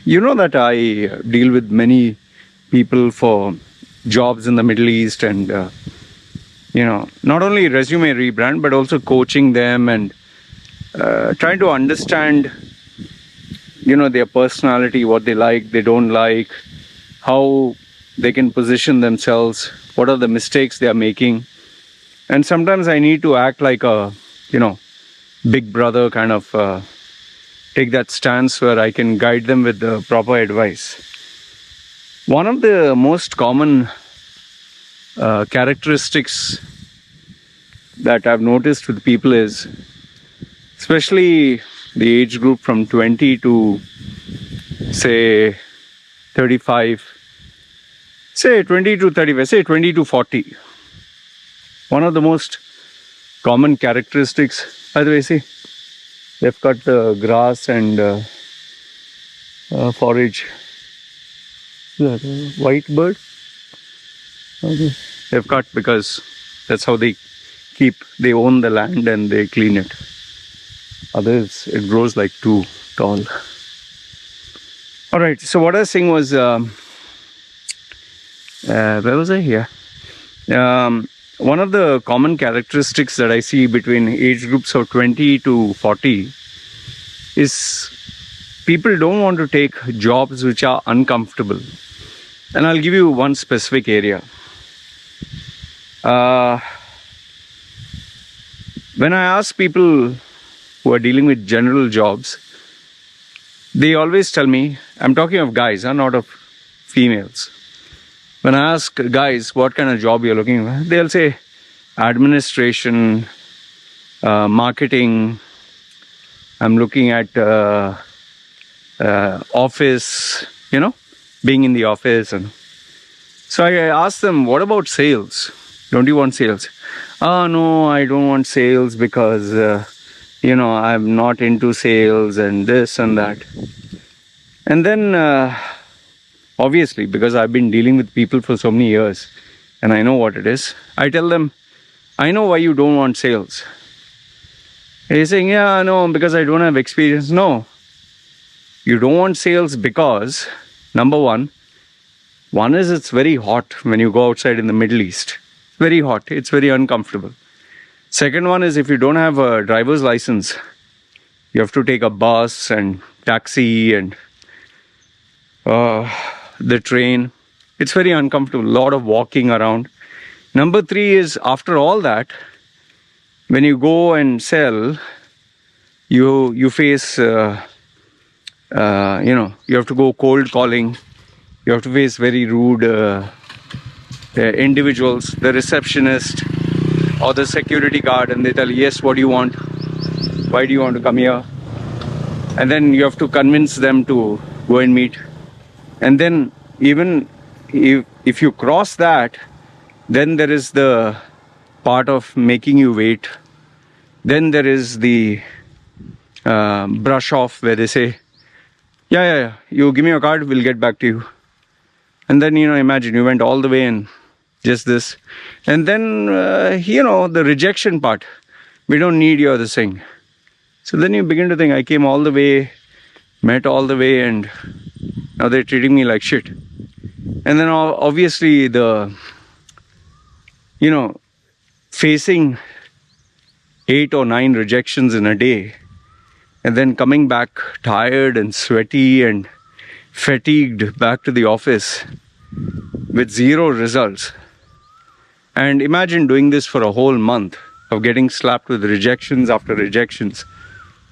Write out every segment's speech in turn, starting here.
You know that I deal with many people for jobs in the Middle East, and not only resume rebrand, but also coaching them and trying to understand, their personality, what they like, they don't like, how they can position themselves, what are the mistakes they are making. And sometimes I need to act like a, big brother, kind of take that stance where I can guide them with the proper advice. One of the most common characteristics that I've noticed with people is, especially the age group from 20 to say 35, say 20 to 35, say 20 to 40. One of the most common characteristics, by the way, see, they've cut the grass and forage. Is that a white bird? Okay. They've cut because that's how they own the land and they clean it. Others, it grows like too tall. All right, so what I was saying was, where was I here? One of the common characteristics that I see between age groups of 20 to 40 is people don't want to take jobs which are uncomfortable. And I'll give you one specific area. When I ask people who are dealing with general jobs, they always tell me, I'm talking of guys, not of females. When I ask guys what kind of job you're looking for, they'll say administration, marketing. I'm looking at office, being in the office. And so I asked them, what about sales? Don't you want sales? No, I don't want sales because, I'm not into sales and this and that. And then, obviously, because I've been dealing with people for so many years and I know what it is, I tell them, I know why you don't want sales. He's saying, yeah, no, because I don't have experience. No, you don't want sales because, number one is it's very hot when you go outside in the Middle East. It's very hot. It's very uncomfortable. Second one is if you don't have a driver's license, you have to take a bus and taxi and the train. It's very uncomfortable. A lot of walking around. Number three is after all that, when you go and sell, you face, you have to go cold calling. You have to face very rude individuals, the receptionist or the security guard, and they tell you, yes, what do you want? Why do you want to come here? And then you have to convince them to go and meet. And then even if you cross that, then there is the part of making you wait. Then there is the brush off where they say, yeah, you give me your card, we'll get back to you. And then, imagine you went all the way and just this. And then, the rejection part, we don't need your this thing. So then you begin to think, I came all the way, met all the way, and now they're treating me like shit. And then obviously facing 8 or 9 rejections in a day, and then coming back tired and sweaty and fatigued back to the office with 0 results. And imagine doing this for a whole month of getting slapped with rejections after rejections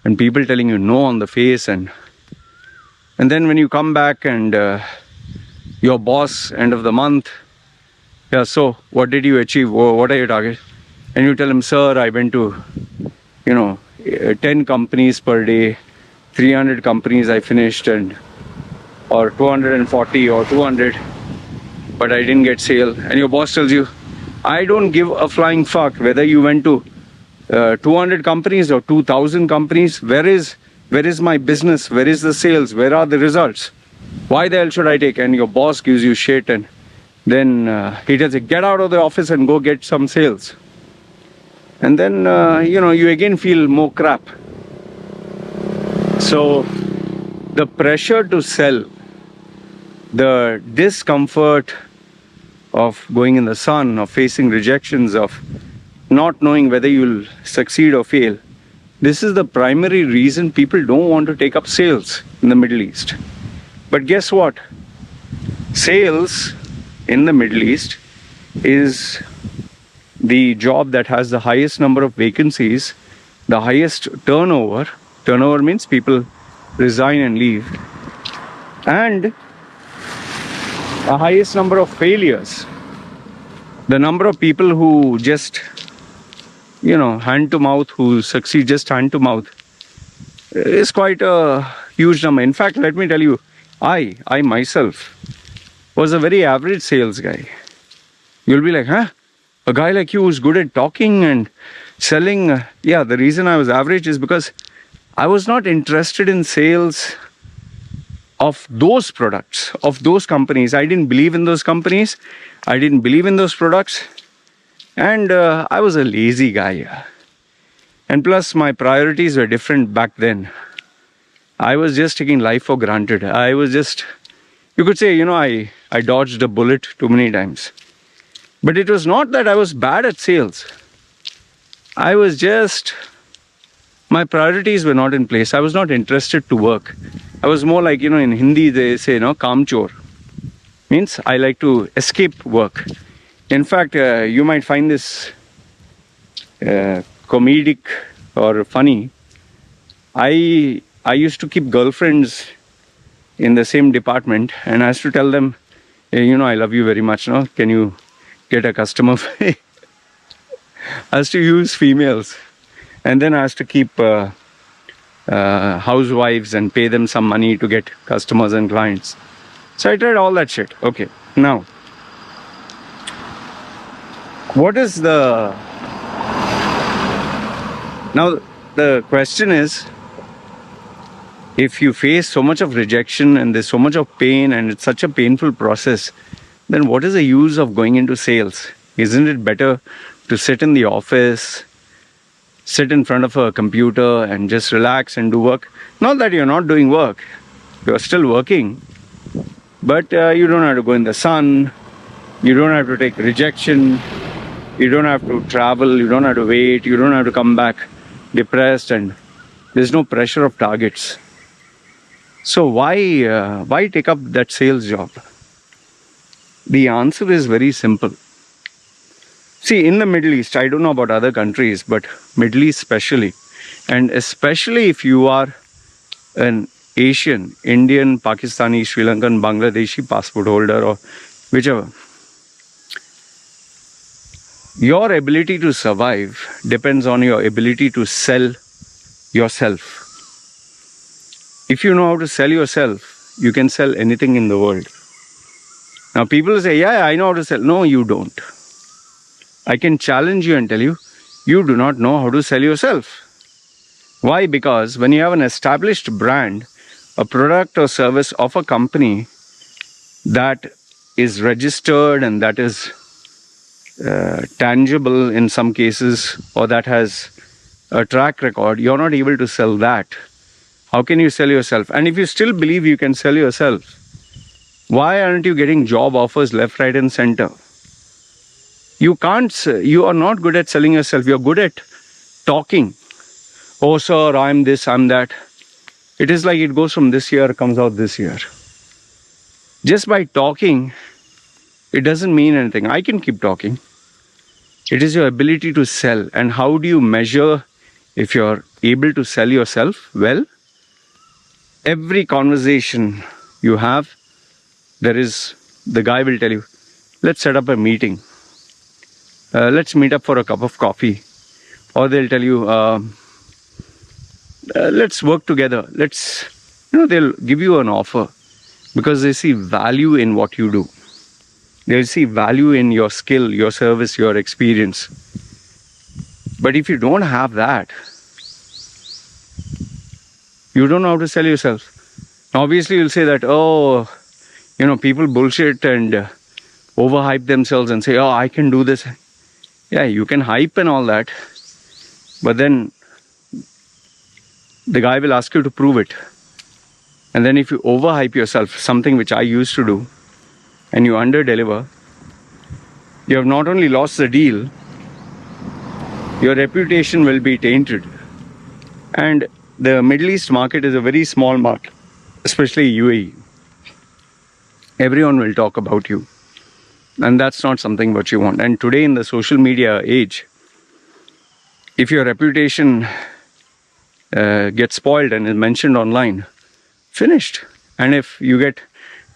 and people telling you no on the face. And then when you come back and your boss, end of the month, yeah, so what did you achieve? What are your targets? And you tell him, sir, I went to, 10 companies per day, 300 companies I finished, or 240 or 200, but I didn't get sale. And your boss tells you, I don't give a flying fuck whether you went to 200 companies or 2,000 companies. Where is my business? Where is the sales? Where are the results? Why the hell should I take? And your boss gives you shit, and then he tells you, get out of the office and go get some sales. And then, you again feel more crap. So the pressure to sell, the discomfort of going in the sun, of facing rejections, of not knowing whether you'll succeed or fail. This is the primary reason people don't want to take up sales in the Middle East. But guess what? Sales in the Middle East is the job that has the highest number of vacancies, the highest turnover. Turnover means people resign and leave. And the highest number of failures. The number of people who just, hand to mouth, who succeed just hand to mouth, is quite a huge number. In fact, let me tell you, I myself was a very average sales guy. You'll be like, huh? A guy like you who's good at talking and selling. Yeah, the reason I was average is because I was not interested in sales of those products, of those companies. I didn't believe in those companies. I didn't believe in those products. And I was a lazy guy. And plus, my priorities were different back then. I was just taking life for granted. I was just, you could say, I dodged a bullet too many times. But it was not that I was bad at sales. I was just, my priorities were not in place. I was not interested to work. I was more like, in Hindi they say, kaam chor. Means I like to escape work. In fact, you might find this comedic or funny. I used to keep girlfriends in the same department, and I used to tell them, hey, I love you very much. No, can you get a customer? I used to use females, and then I used to keep housewives and pay them some money to get customers and clients. So I tried all that shit. Okay, now what is the question is, if you face so much of rejection and there's so much of pain and it's such a painful process, then what is the use of going into sales? Isn't it better to sit in the office, sit in front of a computer and just relax and do work? Not that you're not doing work, you're still working, but you don't have to go in the sun, you don't have to take rejection, you don't have to travel, you don't have to wait, you don't have to come back depressed, and there's no pressure of targets. So why take up that sales job? The answer is very simple. See, in the Middle East, I don't know about other countries, but Middle East especially, and especially if you are an Asian, Indian, Pakistani, Sri Lankan, Bangladeshi passport holder or whichever, your ability to survive depends on your ability to sell yourself. If you know how to sell yourself, you can sell anything in the world. Now people say, yeah, I know how to sell. No, you don't. I can challenge you and tell you, you do not know how to sell yourself. Why? Because when you have an established brand, a product or service of a company that is registered and that is tangible in some cases, or that has a track record, you're not able to sell that. How can you sell yourself? And if you still believe you can sell yourself, why aren't you getting job offers left, right and center? You are not good at selling yourself. You're good at talking. Oh sir, I'm this, I'm that. It is like it goes from this year, comes out this year. Just by talking, it doesn't mean anything. I can keep talking. It is your ability to sell. And how do you measure if you're able to sell yourself? Well, every conversation you have, the guy will tell you, let's set up a meeting. Let's meet up for a cup of coffee. Or they'll tell you, let's work together. They'll give you an offer because they see value in what you do. They'll see value in your skill, your service, your experience. But if you don't have that, you don't know how to sell yourself. Obviously, you'll say that, people bullshit and overhype themselves and say, oh, I can do this. Yeah, you can hype and all that. But then the guy will ask you to prove it. And then if you overhype yourself, something which I used to do, and you under-deliver, you have not only lost the deal, your reputation will be tainted. And the Middle East market is a very small market, especially UAE. Everyone will talk about you. And that's not something what you want. And today in the social media age, if your reputation gets spoiled and is mentioned online, finished. And if you get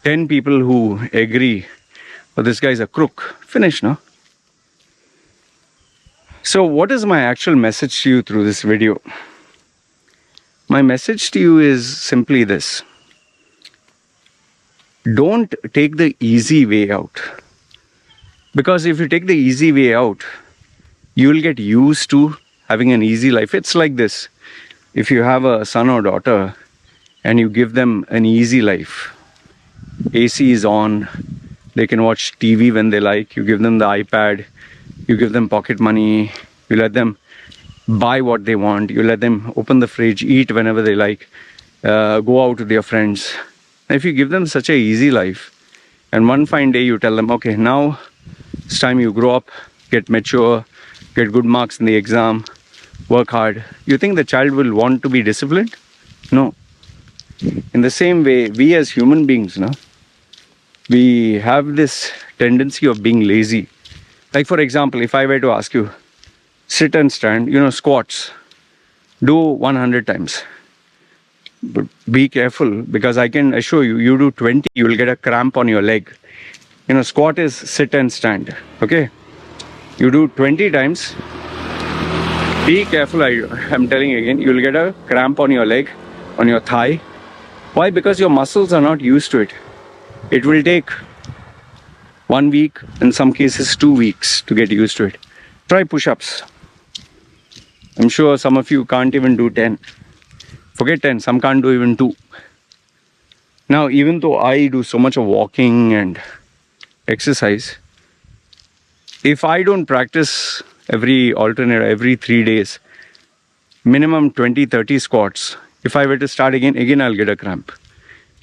10 people who agree, oh, this guy's a crook, finished, no? So what is my actual message to you through this video? My message to you is simply this. Don't take the easy way out. Because if you take the easy way out, you will get used to having an easy life. It's like this. If you have a son or daughter and you give them an easy life, AC is on, they can watch TV when they like, you give them the iPad, you give them pocket money, you let them buy what they want, you let them open the fridge, eat whenever they like, go out with their friends. If you give them such a easy life, and one fine day you tell them, okay, now it's time you grow up, get mature, get good marks in the exam, work hard. You think the child will want to be disciplined? No. In the same way, we as human beings, we have this tendency of being lazy. Like for example, if I were to ask you, sit and stand, squats, do 100 times. But be careful, because I can assure you, you do 20, you will get a cramp on your leg. Squat is sit and stand, okay? You do 20 times, be careful, I'm telling you again, you will get a cramp on your leg, on your thigh. Why? Because your muscles are not used to it. It will take 1 week, in some cases 2 weeks to get used to it. Try push-ups. I'm sure some of you can't even do 10. Forget 10, some can't do even 2. Now, even though I do so much of walking and exercise, if I don't practice every 3 days, minimum 20-30 squats, if I were to start again I'll get a cramp.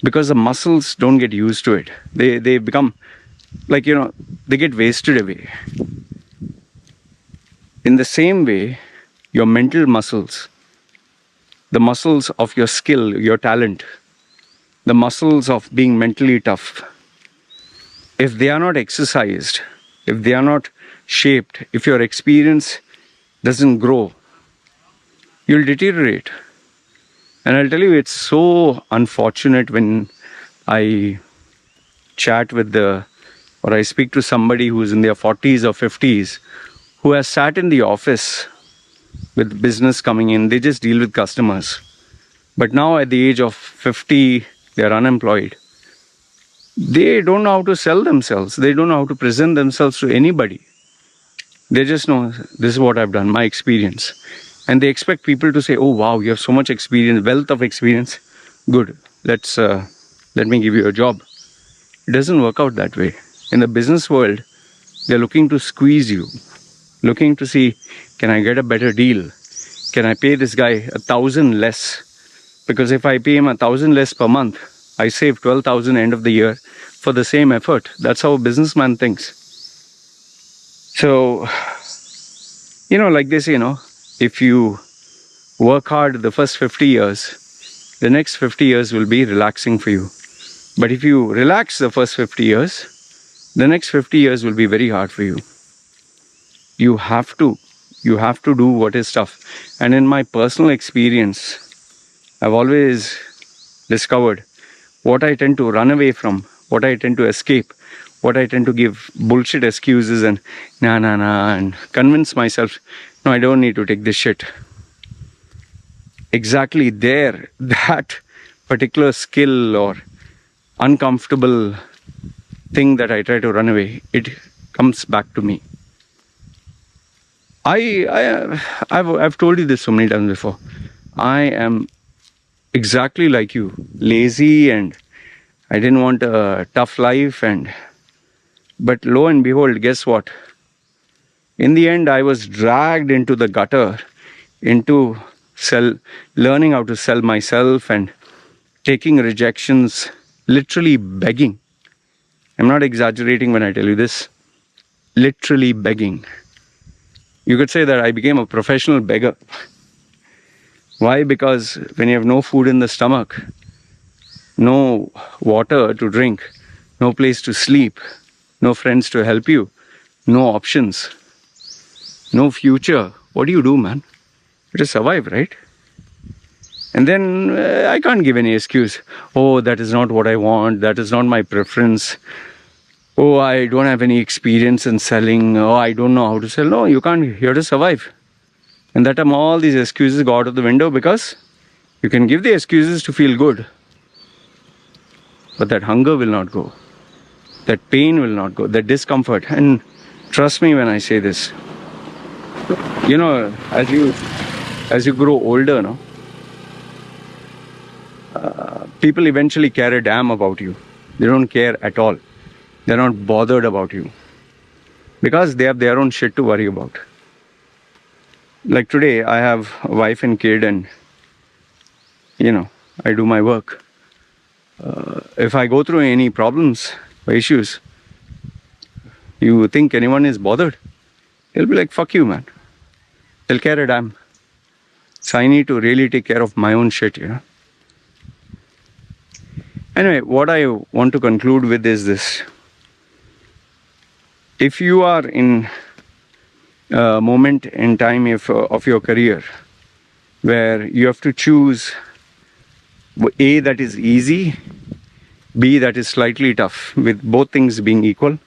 Because the muscles don't get used to it. They become like, they get wasted away. In the same way, your mental muscles, the muscles of your skill, your talent, the muscles of being mentally tough, if they are not exercised, if they are not shaped, if your experience doesn't grow, you'll deteriorate. And I'll tell you, it's so unfortunate when I chat with or I speak to somebody who's in their 40s or 50s, who has sat in the office with business coming in, they just deal with customers. But now at the age of 50, they're unemployed. They don't know how to sell themselves. They don't know how to present themselves to anybody. They just know, this is what I've done, my experience. And they expect people to say, oh wow, you have so much experience, wealth of experience. Good, let me give you a job. It doesn't work out that way. In the business world, they're looking to squeeze you, looking to see, can I get a better deal? Can I pay this guy 1,000 less? Because if I pay him 1,000 less per month, I save 12,000 end of the year for the same effort. That's how a businessman thinks. So, like they say, if you work hard the first 50 years, the next 50 years will be relaxing for you. But if you relax the first 50 years, the next 50 years will be very hard for you. You have to do what is tough. And in my personal experience, I've always discovered what I tend to run away from, what I tend to escape, what I tend to give bullshit excuses and and convince myself, no, I don't need to take this shit. Exactly there, that particular skill or uncomfortable thing that I try to run away, it comes back to me. I've told you this so many times before. I am exactly like you, lazy, and I didn't want a tough life. But lo and behold, guess what? In the end, I was dragged into the gutter, into learning how to sell myself and taking rejections, literally begging. I'm not exaggerating when I tell you this. Literally begging. You could say that I became a professional beggar. Why? Because when you have no food in the stomach, no water to drink, no place to sleep, no friends to help you, no options, no future, what do, man? You just survive, right? And then I can't give any excuse. Oh, that is not what I want. That is not my preference. Oh, I don't have any experience in selling. Oh, I don't know how to sell. No, you can't. You have to survive. And that time all these excuses go out of the window, because you can give the excuses to feel good. But that hunger will not go. That pain will not go. That discomfort. And trust me when I say this. You know, as you grow older, no, people eventually care a damn about you. They don't care at all. They're not bothered about you, because they have their own shit to worry about. Like today, I have a wife and kid, and I do my work. If I go through any problems or issues, you think anyone is bothered? They'll be like, fuck you, man. They'll care a damn. So I need to really take care of my own shit, Anyway, what I want to conclude with is this. If you are in a moment in time of your career where you have to choose A, that is easy, B, that is slightly tough, with both things being equal.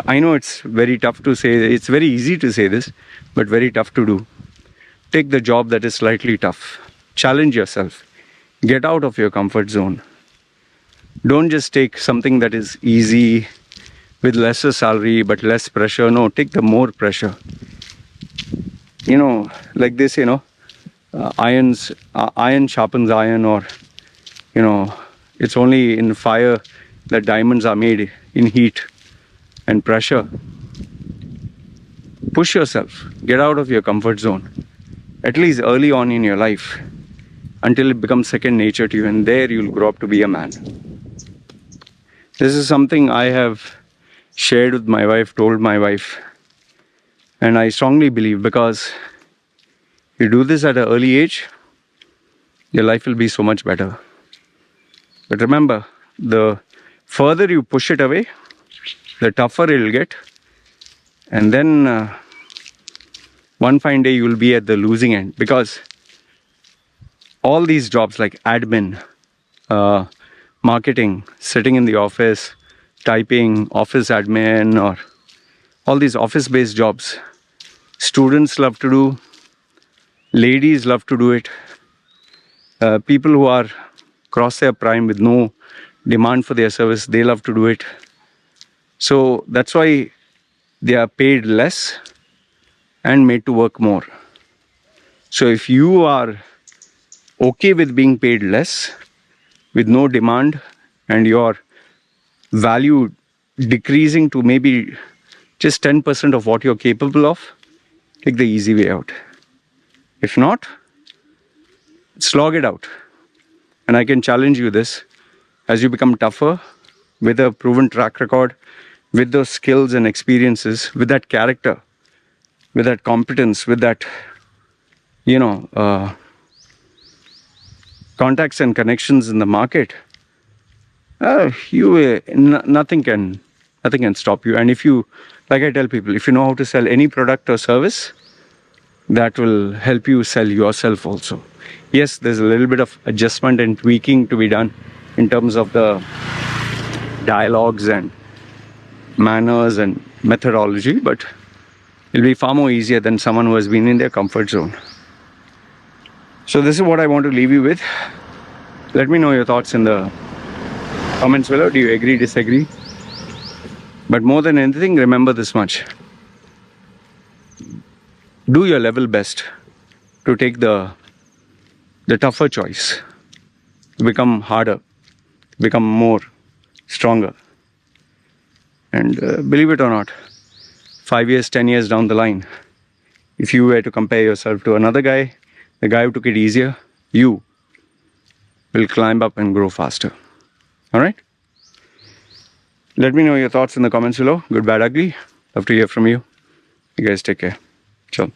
I know it's very tough to say, it's very easy to say this, but very tough to do. Take the job that is slightly tough. Challenge yourself. Get out of your comfort zone. Don't just take something that is easy with lesser salary but less pressure. No, take the more pressure. Like they say, iron sharpens iron, or it's only in fire that diamonds are made, in heat and pressure. Push yourself. Get out of your comfort zone, at least early on in your life, until it becomes second nature to you, and there you'll grow up to be a man. This is something I have shared with my wife, told my wife, and I strongly believe, because you do this at an early age, your life will be so much better. But remember, the further you push it away, the tougher it will get, and then one fine day you will be at the losing end, because all these jobs like admin, marketing, sitting in the office, typing, office admin, or all these office-based jobs, students love to do, ladies love to do it, people who are cross their prime with no demand for their service, they love to do it. So that's why they are paid less and made to work more. So if you are okay with being paid less, with no demand, and your value decreasing to maybe just 10% of what you're capable of, take the easy way out. If not, slog it out. And I can challenge you this, as you become tougher, with a proven track record, with those skills and experiences, with that character, with that competence, with that, contacts and connections in the market, nothing can stop you. And if you, like I tell people, if you know how to sell any product or service, that will help you sell yourself also. Yes, there's a little bit of adjustment and tweaking to be done in terms of the dialogues and manners and methodology, but it'll be far more easier than someone who has been in their comfort zone. So this is what I want to leave you with. Let me know your thoughts in the comments below. Do you agree, disagree? But more than anything, remember this much. Do your level best to take the tougher choice, to become harder, become more stronger. And believe it or not, 5 years, 10 years down the line, if you were to compare yourself to another guy, the guy who took it easier, you will climb up and grow faster. All right? Let me know your thoughts in the comments below. Good, bad, ugly. Love to hear from you. You guys take care. Ciao.